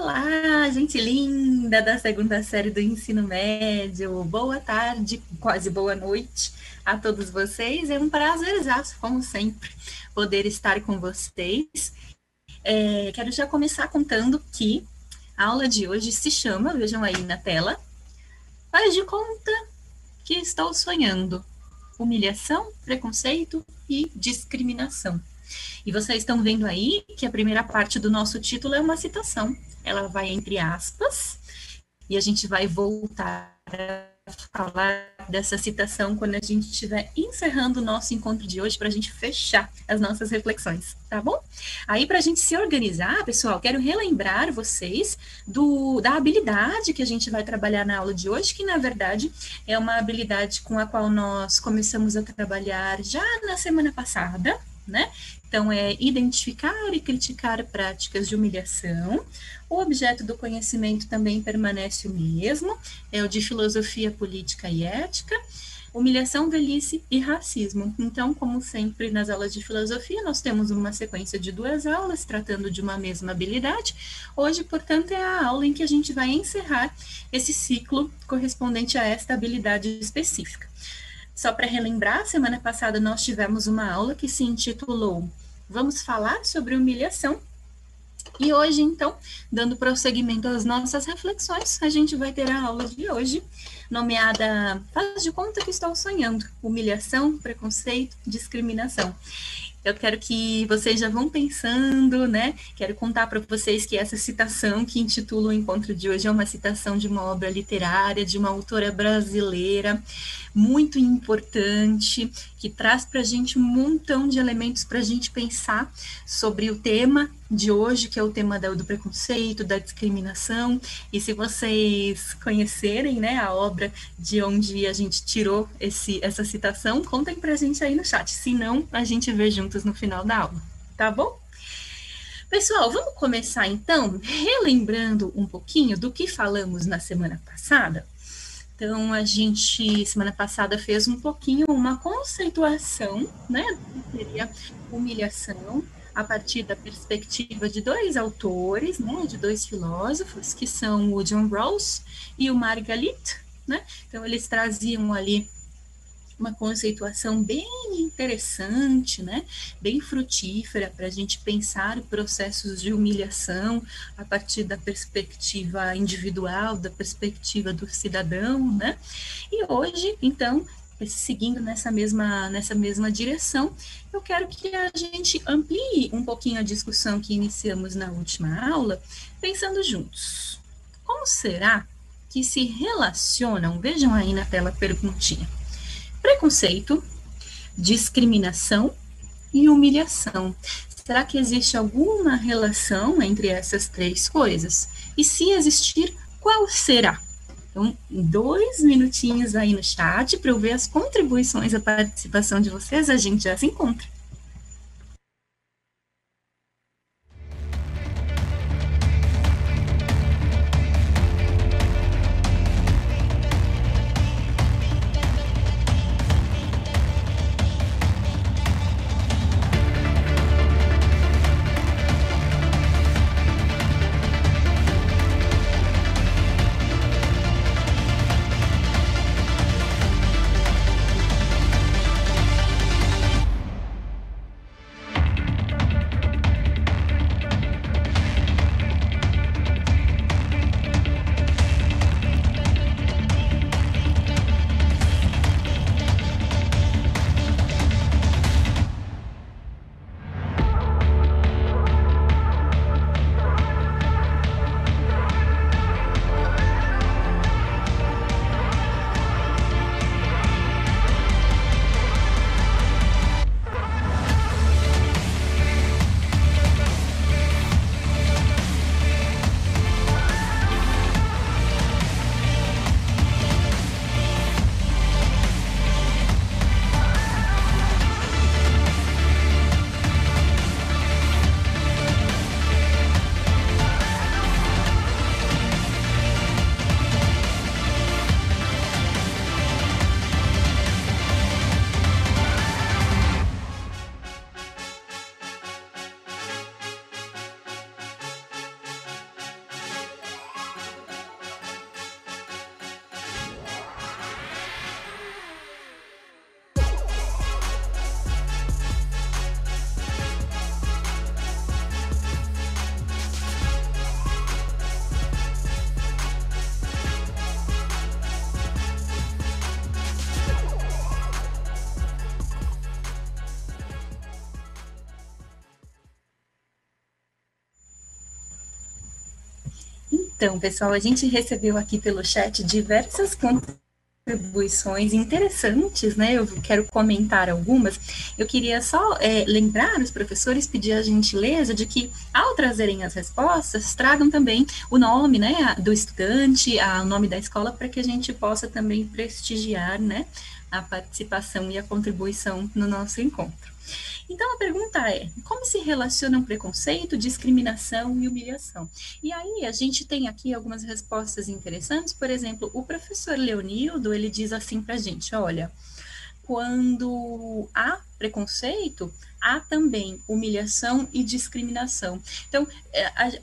Olá, gente linda da segunda série do ensino médio. Boa tarde, quase boa noite a todos vocês. É um prazerzaço, como sempre, poder estar com vocês. Quero já começar contando que a aula de hoje se chama, vejam aí na tela, faz de conta que estou sonhando. Humilhação, preconceito e discriminação. E vocês estão vendo aí que a primeira parte do nosso título é uma citação. Ela vai entre aspas, e a gente vai voltar a falar dessa citação quando a gente estiver encerrando o nosso encontro de hoje, para a gente fechar as nossas reflexões, tá bom? Aí, para a gente se organizar, pessoal, quero relembrar vocês da habilidade que a gente vai trabalhar na aula de hoje, que na verdade é uma habilidade com a qual nós começamos a trabalhar já na semana passada, né? Então, é identificar e criticar práticas de humilhação. O objeto do conhecimento também permanece o mesmo, é o de filosofia política e ética, humilhação, velhice e racismo. Então, como sempre nas aulas de filosofia, nós temos uma sequência de 2 aulas tratando de uma mesma habilidade. Hoje, portanto, é a aula em que a gente vai encerrar esse ciclo correspondente a esta habilidade específica. Só para relembrar, semana passada nós tivemos uma aula que se intitulou Vamos falar sobre humilhação. E hoje, então, dando prosseguimento às nossas reflexões, a gente vai ter a aula de hoje, nomeada Faz de conta que estou sonhando, humilhação, preconceito, discriminação. Eu quero que vocês já vão pensando, né? Quero contar para vocês que essa citação que intitula o encontro de hoje é uma citação de uma obra literária, de uma autora brasileira, muito importante, que traz para a gente um montão de elementos para a gente pensar sobre o tema de hoje, que é o tema do preconceito, da discriminação. E se vocês conhecerem, né, a obra de onde a gente tirou essa citação, contem para a gente aí no chat. Se não, a gente vê juntos no final da aula, tá bom? Pessoal, vamos começar então relembrando um pouquinho do que falamos na semana passada. Então, a gente, semana passada, fez um pouquinho uma conceituação, né, do que seria humilhação, a partir da perspectiva de 2 autores, né, de 2 filósofos, que são o John Rawls e o Margalit, né? Então, eles traziam ali uma conceituação bem interessante, né? Bem frutífera para a gente pensar processos de humilhação a partir da perspectiva individual, da perspectiva do cidadão, né? E hoje, então, seguindo nessa mesma direção, eu quero que a gente amplie um pouquinho a discussão que iniciamos na última aula, pensando juntos. Como será que se relacionam, vejam aí na tela a perguntinha, preconceito, discriminação e humilhação? Será que existe alguma relação entre essas 3 coisas? E se existir, qual será? Então, 2 minutinhos aí no chat para eu ver as contribuições, a participação de vocês, a gente já se encontra. Então, pessoal, a gente recebeu aqui pelo chat diversas contribuições interessantes, né? Eu quero comentar algumas. Eu queria só lembrar os professores, pedir a gentileza de que, ao trazerem as respostas, tragam também o nome, né, do estudante, o nome da escola, para que a gente possa também prestigiar, né, a participação e a contribuição no nosso encontro. Então, a pergunta é, como se relacionam preconceito, discriminação e humilhação? E aí, a gente tem aqui algumas respostas interessantes. Por exemplo, o professor Leonildo, ele diz assim para a gente, olha, quando há preconceito, há também humilhação e discriminação. Então,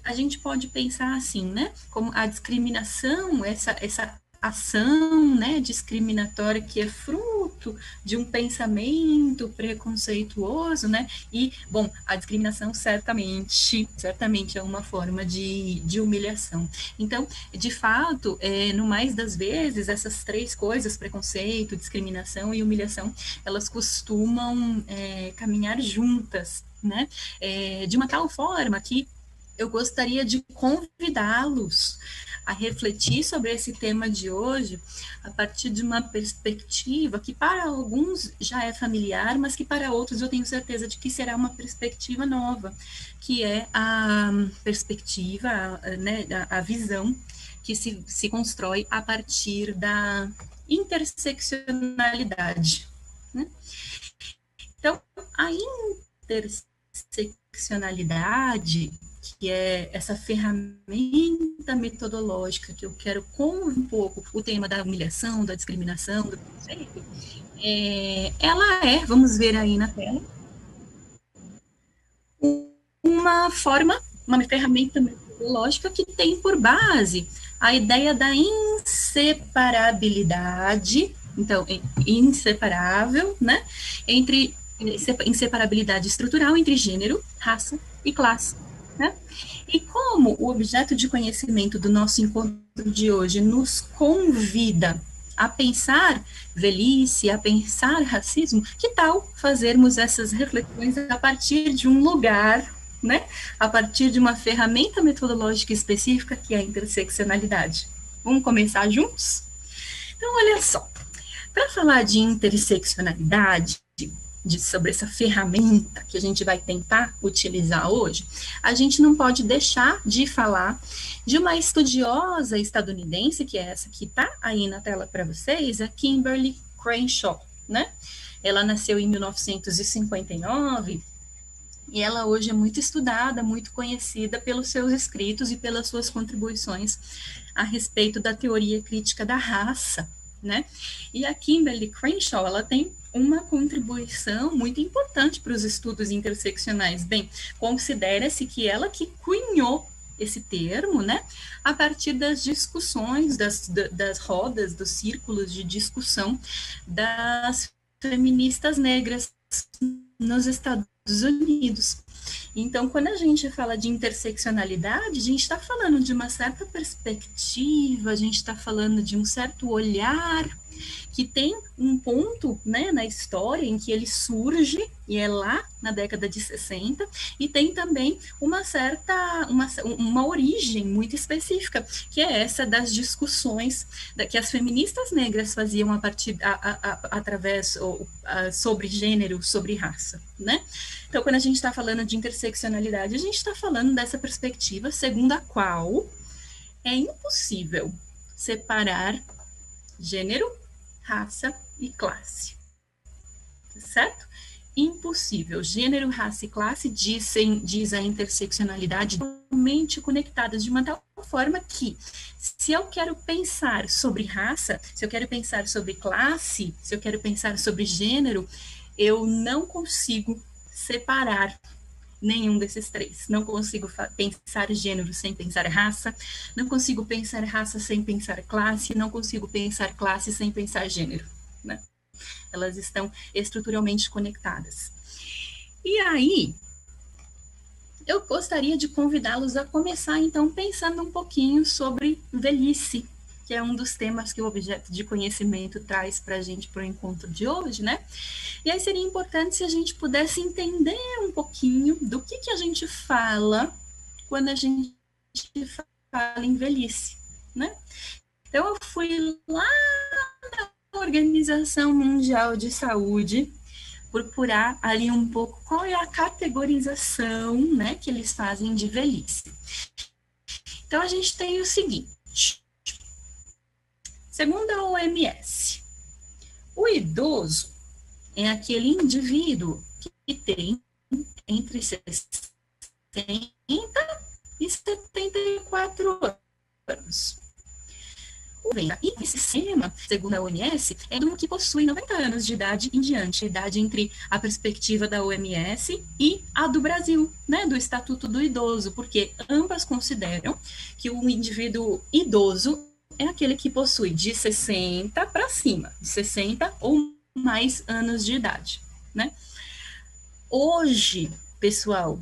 a gente pode pensar assim, né? Como a discriminação, essa ação, né, discriminatória que é fruto de um pensamento preconceituoso, né, e, bom, a discriminação certamente é uma forma de humilhação. Então, de fato, no mais das vezes, essas três coisas, preconceito, discriminação e humilhação, elas costumam caminhar juntas, né, de uma tal forma que eu gostaria de convidá-los a refletir sobre esse tema de hoje a partir de uma perspectiva que para alguns já é familiar, mas que para outros eu tenho certeza de que será uma perspectiva nova, que é a perspectiva, né, a visão que se constrói a partir da interseccionalidade, né? Então, a interseccionalidade, que é essa ferramenta metodológica que eu quero com um pouco o tema da humilhação, da discriminação, do preconceito, ela vamos ver aí na tela, uma ferramenta metodológica que tem por base a ideia da inseparabilidade, então, inseparável, né, inseparabilidade estrutural entre gênero, raça e classe. Né? E como o objeto de conhecimento do nosso encontro de hoje nos convida a pensar velhice, a pensar racismo, que tal fazermos essas reflexões a partir de um lugar, né? A partir de uma ferramenta metodológica específica que é a interseccionalidade. Vamos começar juntos? Então, olha só, para falar de interseccionalidade, sobre essa ferramenta que a gente vai tentar utilizar hoje, a gente não pode deixar de falar de uma estudiosa estadunidense, que é essa que está aí na tela para vocês, a Kimberly Crenshaw, né? Ela nasceu em 1959 e ela hoje é muito estudada, muito conhecida pelos seus escritos e pelas suas contribuições a respeito da teoria crítica da raça, né? E a Kimberly Crenshaw, ela tem uma contribuição muito importante para os estudos interseccionais. Bem, considera-se que ela que cunhou esse termo, né, a partir das discussões, das rodas, dos círculos de discussão das feministas negras nos Estados Unidos. Então, quando a gente fala de interseccionalidade, a gente está falando de uma certa perspectiva, a gente está falando de um certo olhar que tem um ponto, né, na história em que ele surge, e é lá na década de 60, e tem também uma origem muito específica, que é essa das discussões que as feministas negras faziam através sobre gênero, sobre raça, né? Então, quando a gente está falando de interseccionalidade, a gente está falando dessa perspectiva segundo a qual é impossível separar gênero, raça e classe, certo? Impossível. Gênero, raça e classe, diz a interseccionalidade, totalmente conectadas de uma tal forma que, se eu quero pensar sobre raça, se eu quero pensar sobre classe, se eu quero pensar sobre gênero, eu não consigo separar nenhum desses três. Não consigo pensar gênero sem pensar raça, não consigo pensar raça sem pensar classe, não consigo pensar classe sem pensar gênero, né? Elas estão estruturalmente conectadas. E aí, eu gostaria de convidá-los a começar, então, pensando um pouquinho sobre velhice, que é um dos temas que o objeto de conhecimento traz para a gente para o encontro de hoje, né? E aí seria importante se a gente pudesse entender um pouquinho do que a gente fala quando a gente fala em velhice, né? Então, eu fui lá na Organização Mundial de Saúde procurar ali um pouco qual é a categorização, né, que eles fazem de velhice. Então, a gente tem o seguinte, segundo a OMS, o idoso é aquele indivíduo que tem entre 60 e 74 anos. E esse sistema, segundo a OMS, é um que possui 90 anos de idade em diante, a idade entre a perspectiva da OMS e a do Brasil, né, do Estatuto do Idoso, porque ambas consideram que o indivíduo idoso é aquele que possui de 60 para cima, 60 ou mais anos de idade, né? Hoje, pessoal,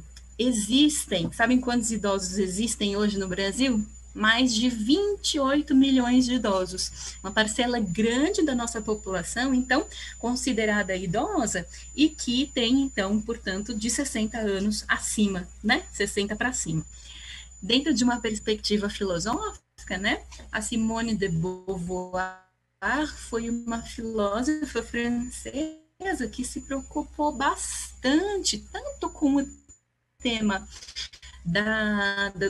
sabem quantos idosos existem hoje no Brasil? Mais de 28 milhões de idosos, uma parcela grande da nossa população, então, considerada idosa, e que tem, então, portanto, de 60 anos acima, né? 60 para cima. Dentro de uma perspectiva filosófica, né? A Simone de Beauvoir foi uma filósofa francesa que se preocupou bastante, tanto com o tema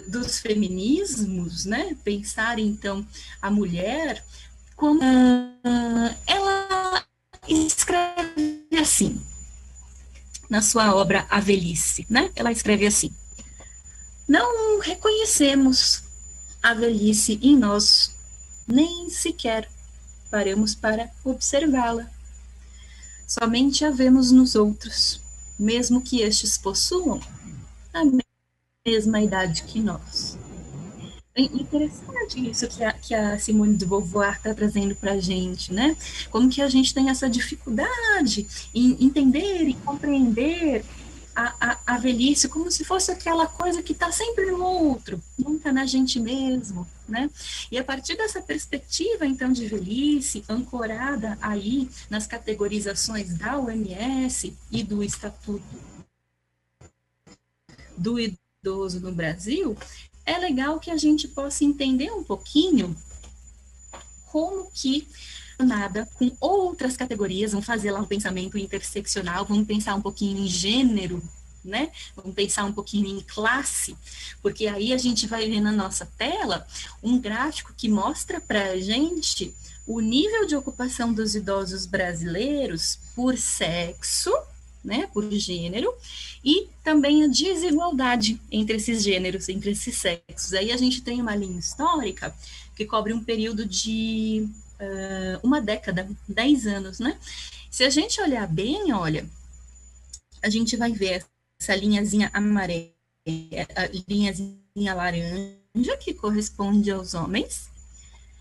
dos feminismos, né? Pensar então a mulher como ela escreve assim na sua obra A Velhice, né? Ela escreve assim: não reconhecemos a velhice em nós, nem sequer paramos para observá-la. Somente a vemos nos outros, mesmo que estes possuam a mesma idade que nós. É interessante isso que a Simone de Beauvoir está trazendo para a gente, né? Como que a gente tem essa dificuldade em entender e compreender a velhice como se fosse aquela coisa que está sempre no outro, nunca na gente mesmo, né? E a partir dessa perspectiva, então, de velhice, ancorada aí nas categorizações da OMS e do Estatuto do Idoso no Brasil, é legal que a gente possa entender um pouquinho como que nada com outras categorias, vamos fazer lá um pensamento interseccional, vamos pensar um pouquinho em gênero, né? Vamos pensar um pouquinho em classe, porque aí a gente vai ver na nossa tela um gráfico que mostra para a gente o nível de ocupação dos idosos brasileiros por sexo, né, por gênero, e também a desigualdade entre esses gêneros, entre esses sexos. Aí a gente tem uma linha histórica que cobre um período de uma década, 10 anos, né? Se a gente olhar bem, olha, a gente vai ver essa linhazinha amarela, a linhazinha laranja, que corresponde aos homens,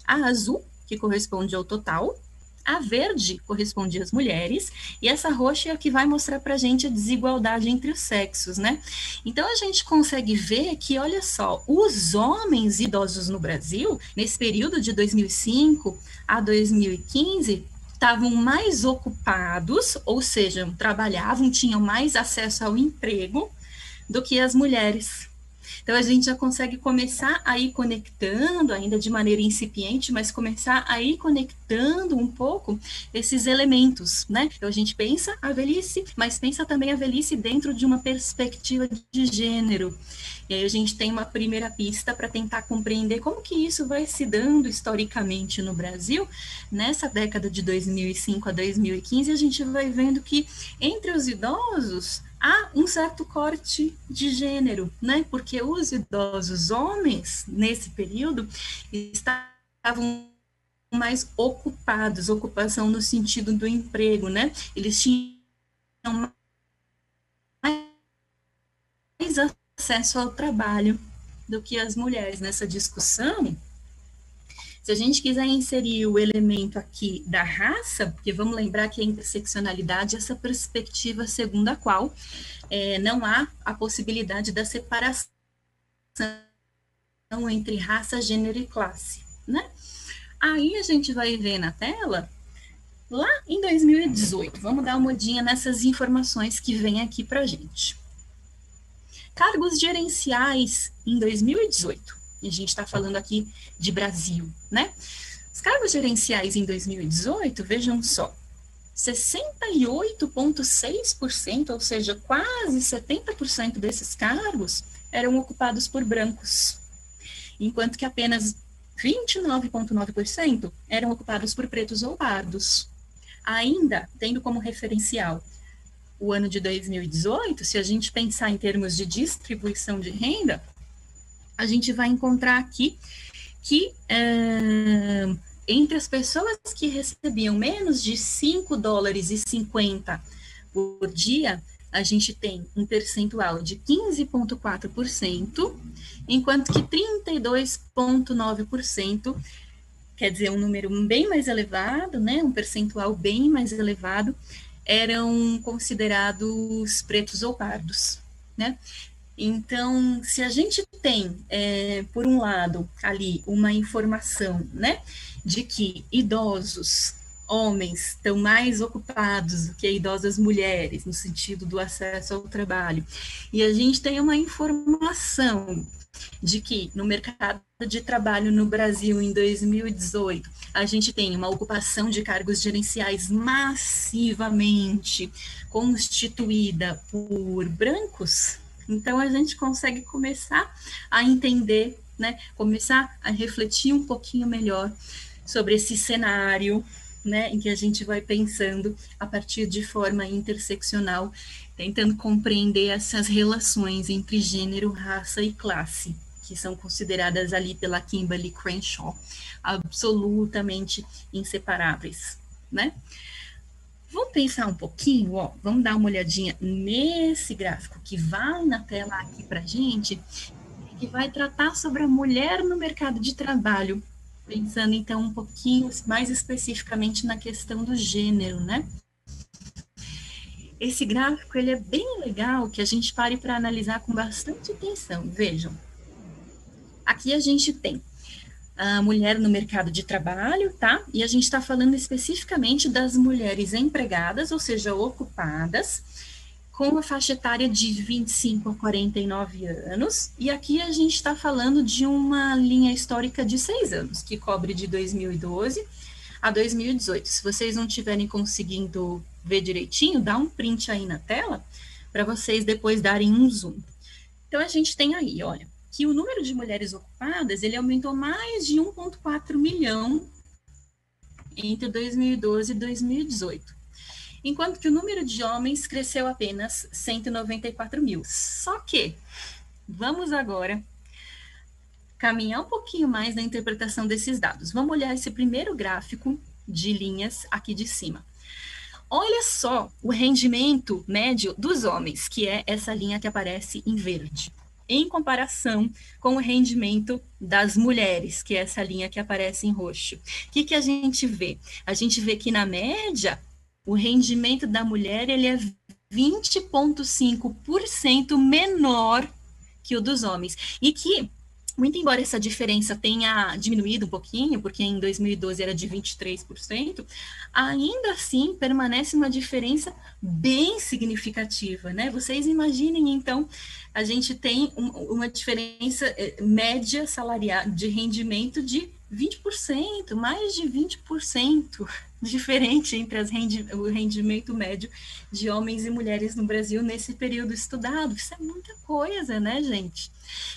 a azul, que corresponde ao total, a verde corresponde às mulheres, e essa roxa é a que vai mostrar para a gente a desigualdade entre os sexos, né? Então, a gente consegue ver que, olha só, os homens idosos no Brasil, nesse período de 2005 a 2015, estavam mais ocupados, ou seja, trabalhavam, tinham mais acesso ao emprego do que as mulheres. Então, a gente já consegue começar a ir conectando, ainda de maneira incipiente, mas começar a ir conectando um pouco esses elementos, né? Então, a gente pensa a velhice, mas pensa também a velhice dentro de uma perspectiva de gênero. E aí a gente tem uma primeira pista para tentar compreender como que isso vai se dando historicamente no Brasil. Nessa década de 2005 a 2015, a gente vai vendo que entre os idosos há um certo corte de gênero, né? Porque os idosos homens, nesse período, estavam mais ocupados, ocupação no sentido do emprego, né? Eles tinham mais acesso ao trabalho do que as mulheres. Nessa discussão, se a gente quiser inserir o elemento aqui da raça, porque vamos lembrar que a interseccionalidade é essa perspectiva segundo a qual não há a possibilidade da separação entre raça, gênero e classe, né? Aí a gente vai ver na tela, lá em 2018, vamos dar uma olhadinha nessas informações que vem aqui para a gente. Cargos gerenciais em 2018. E a gente está falando aqui de Brasil, né? Os cargos gerenciais em 2018, vejam só, 68,6%, ou seja, quase 70% desses cargos eram ocupados por brancos, enquanto que apenas 29,9% eram ocupados por pretos ou pardos. Ainda, tendo como referencial o ano de 2018, se a gente pensar em termos de distribuição de renda, a gente vai encontrar aqui que entre as pessoas que recebiam menos de 5 dólares e 50 por dia, a gente tem um percentual de 15,4%, enquanto que 32,9%, quer dizer, um número bem mais elevado, né, um percentual bem mais elevado, eram considerados pretos ou pardos, né? Então, se a gente tem, por um lado, ali, uma informação, né, de que idosos, homens, estão mais ocupados do que idosas mulheres, no sentido do acesso ao trabalho, e a gente tem uma informação de que no mercado de trabalho no Brasil em 2018, a gente tem uma ocupação de cargos gerenciais massivamente constituída por brancos, então a gente consegue começar a entender, né, começar a refletir um pouquinho melhor sobre esse cenário, né, em que a gente vai pensando a partir de forma interseccional, tentando compreender essas relações entre gênero, raça e classe, que são consideradas ali pela Kimberly Crenshaw absolutamente inseparáveis, né? Vamos pensar um pouquinho, ó, vamos dar uma olhadinha nesse gráfico que vai na tela aqui para a gente, que vai tratar sobre a mulher no mercado de trabalho, pensando então um pouquinho mais especificamente na questão do gênero, né? Esse gráfico, ele é bem legal, que a gente pare para analisar com bastante atenção. Vejam, aqui a gente tem a mulher no mercado de trabalho, tá? E a gente está falando especificamente das mulheres empregadas, ou seja, ocupadas, com a faixa etária de 25 a 49 anos. E aqui a gente está falando de uma linha histórica de 6 anos, que cobre de 2012 a 2018. Se vocês não estiverem conseguindo ver direitinho, dá um print aí na tela, para vocês depois darem um zoom. Então, a gente tem aí, olha, que o número de mulheres ocupadas, ele aumentou mais de 1,4 milhão entre 2012 e 2018, enquanto que o número de homens cresceu apenas 194 mil. Só que, vamos agora caminhar um pouquinho mais na interpretação desses dados. Vamos olhar esse primeiro gráfico de linhas aqui de cima. Olha só o rendimento médio dos homens, que é essa linha que aparece em verde, em comparação com o rendimento das mulheres, que é essa linha que aparece em roxo. O que a gente vê? A gente vê que, na média, o rendimento da mulher ele é 20,5% menor que o dos homens. E que, muito embora essa diferença tenha diminuído um pouquinho, porque em 2012 era de 23%, ainda assim permanece uma diferença bem significativa, né? Vocês imaginem, então, a gente tem uma diferença média salarial de rendimento de 20%, mais de 20% diferente entre o rendimento médio de homens e mulheres no Brasil nesse período estudado. Isso é muita coisa, né, gente?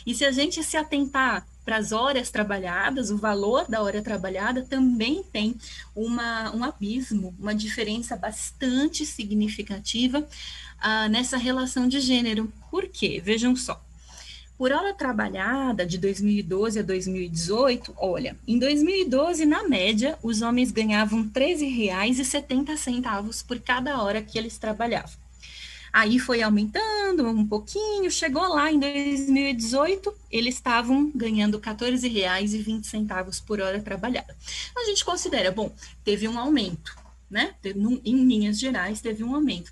E se a gente se atentar para as horas trabalhadas, o valor da hora trabalhada também tem um abismo, uma diferença bastante significativa nessa relação de gênero. Por quê? Vejam só. Por hora trabalhada, de 2012 a 2018, olha, em 2012, na média, os homens ganhavam R$ 13,70 por cada hora que eles trabalhavam. Aí foi aumentando um pouquinho, chegou lá em 2018, eles estavam ganhando R$ 14,20 por hora trabalhada. A gente considera, bom, teve um aumento, né? Em linhas gerais, teve um aumento.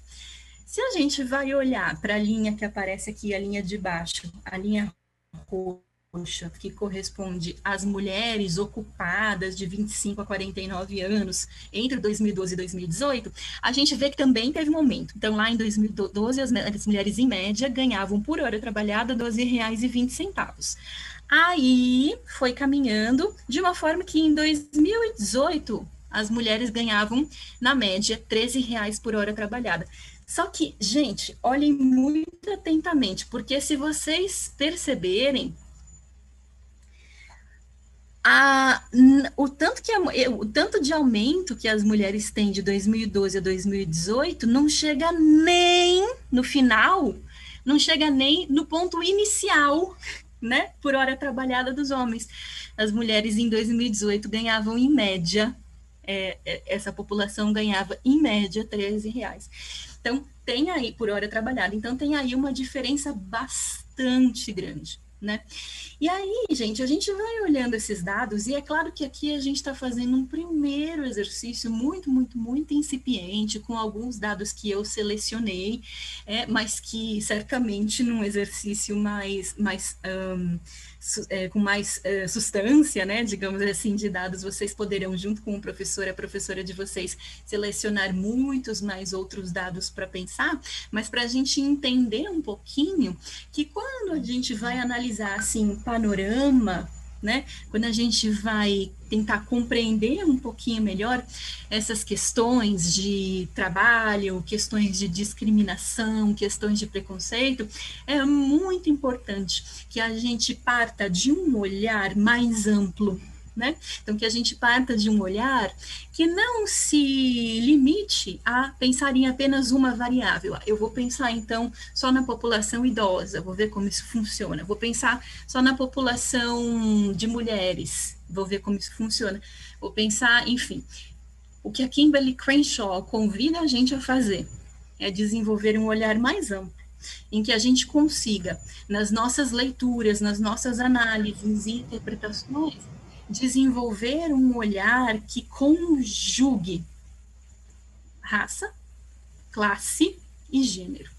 Se a gente vai olhar para a linha que aparece aqui, a linha de baixo, a linha que corresponde às mulheres ocupadas de 25 a 49 anos entre 2012 e 2018, a gente vê que também teve um aumento. Então, lá em 2012, as mulheres, em média, ganhavam por hora trabalhada R$ 12,20. Aí, foi caminhando de uma forma que, em 2018, as mulheres ganhavam, na média, R$ 13 por hora trabalhada. Só que, gente, olhem muito atentamente, porque se vocês perceberem, o tanto de aumento que as mulheres têm de 2012 a 2018 não chega nem no final, não chega nem no ponto inicial, né, por hora trabalhada dos homens. As mulheres em 2018 ganhavam em média, essa população ganhava em média R$ 13. Então, tem aí, por hora trabalhada, então tem aí uma diferença bastante grande, né? E aí, gente, a gente vai olhando esses dados, e é claro que aqui a gente está fazendo um primeiro exercício muito, muito, muito incipiente, com alguns dados que eu selecionei, mas que certamente num exercício com mais substância, né, digamos assim, de dados, vocês poderão, junto com o professor, a professora de vocês, selecionar muitos mais outros dados para pensar, mas para a gente entender um pouquinho que quando a gente vai analisar, assim, um panorama, né, quando a gente vai tentar compreender um pouquinho melhor essas questões de trabalho, questões de discriminação, questões de preconceito, é muito importante que a gente parta de um olhar mais amplo, né? Então, que a gente parta de um olhar que não se limite a pensar em apenas uma variável. Eu vou pensar, então, só na população idosa, vou ver como isso funciona. Vou pensar só na população de mulheres, vou ver como isso funciona. Vou pensar, enfim, o que a Kimberly Crenshaw convida a gente a fazer é desenvolver um olhar mais amplo, em que a gente consiga, nas nossas leituras, nas nossas análises e interpretações, desenvolver um olhar que conjugue raça, classe e gênero,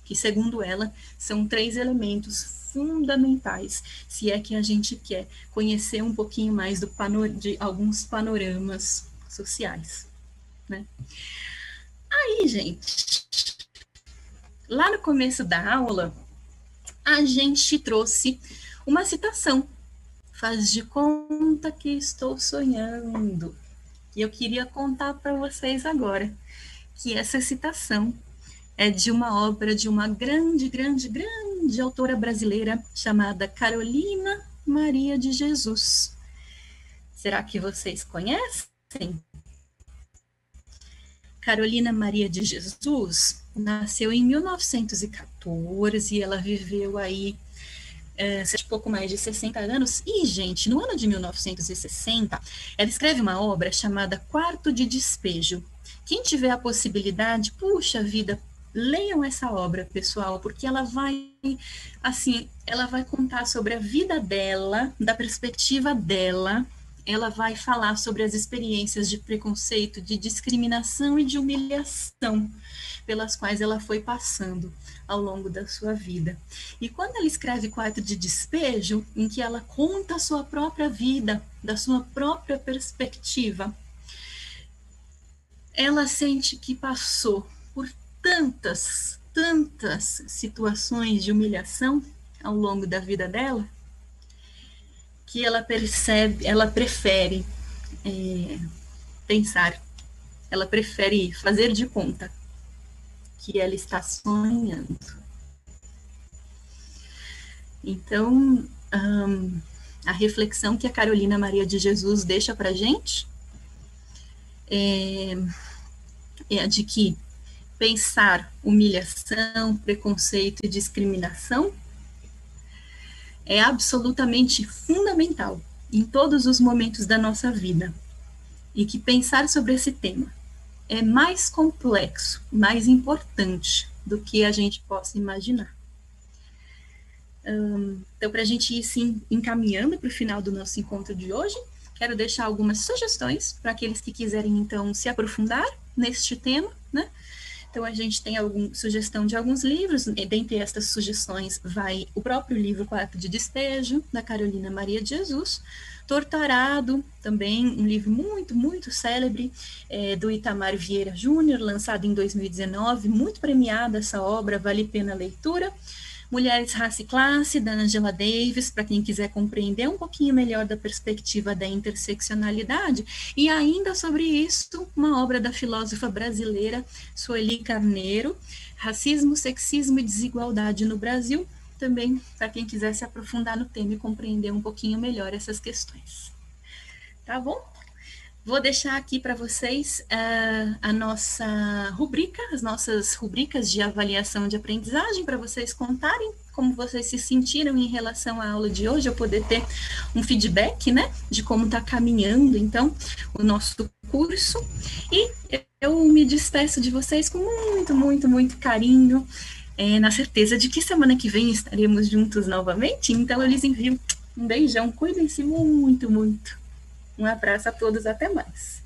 que, segundo ela, são 3 elementos fundamentais, se é que a gente quer conhecer um pouquinho mais de alguns panoramas sociais, né? Aí, gente, lá no começo da aula, a gente trouxe uma citação. Faz de conta que estou sonhando. E eu queria contar para vocês agora que essa citação é de uma obra de uma grande, grande, grande autora brasileira chamada Carolina Maria de Jesus. Será que vocês conhecem? Carolina Maria de Jesus nasceu em 1914 e ela viveu aí pouco mais de 60 anos, e, gente, no ano de 1960, ela escreve uma obra chamada Quarto de Despejo. Quem tiver a possibilidade, puxa vida, leiam essa obra, pessoal, porque ela vai, assim, ela vai contar sobre a vida dela, da perspectiva dela, ela vai falar sobre as experiências de preconceito, de discriminação e de humilhação pelas quais ela foi passando ao longo da sua vida. E quando ela escreve Quarto de Despejo, em que ela conta a sua própria vida, da sua própria perspectiva, ela sente que passou por tantas, tantas situações de humilhação ao longo da vida dela, que ela prefere pensar, ela prefere fazer de conta que ela está sonhando. Então, a reflexão que a Carolina Maria de Jesus deixa para a gente é a de que pensar humilhação, preconceito e discriminação é absolutamente fundamental em todos os momentos da nossa vida, e que pensar sobre esse tema é mais complexo, mais importante do que a gente possa imaginar. Então, para a gente ir sim encaminhando para o final do nosso encontro de hoje, quero deixar algumas sugestões para aqueles que quiserem, então, se aprofundar neste tema, né? Então, a gente tem sugestão de alguns livros, e dentre estas sugestões vai o próprio livro Quarto de Despejo, da Carolina Maria de Jesus, Torturado, também um livro muito, muito célebre, do Itamar Vieira Júnior, lançado em 2019, muito premiada essa obra, vale a pena a leitura. Mulheres, Raça e Classe, da Angela Davis, para quem quiser compreender um pouquinho melhor da perspectiva da interseccionalidade, e ainda sobre isso, uma obra da filósofa brasileira Sueli Carneiro, Racismo, Sexismo e Desigualdade no Brasil, também para quem quiser se aprofundar no tema e compreender um pouquinho melhor essas questões. Tá bom? Vou deixar aqui para vocês a nossa rubrica, as nossas rubricas de avaliação de aprendizagem, para vocês contarem como vocês se sentiram em relação à aula de hoje, eu poder ter um feedback, né, de como está caminhando, então, o nosso curso. E eu me despeço de vocês com muito, muito, muito carinho, na certeza de que semana que vem estaremos juntos novamente. Então, eu lhes envio um beijão, cuidem-se muito, muito. Um abraço a todos, até mais.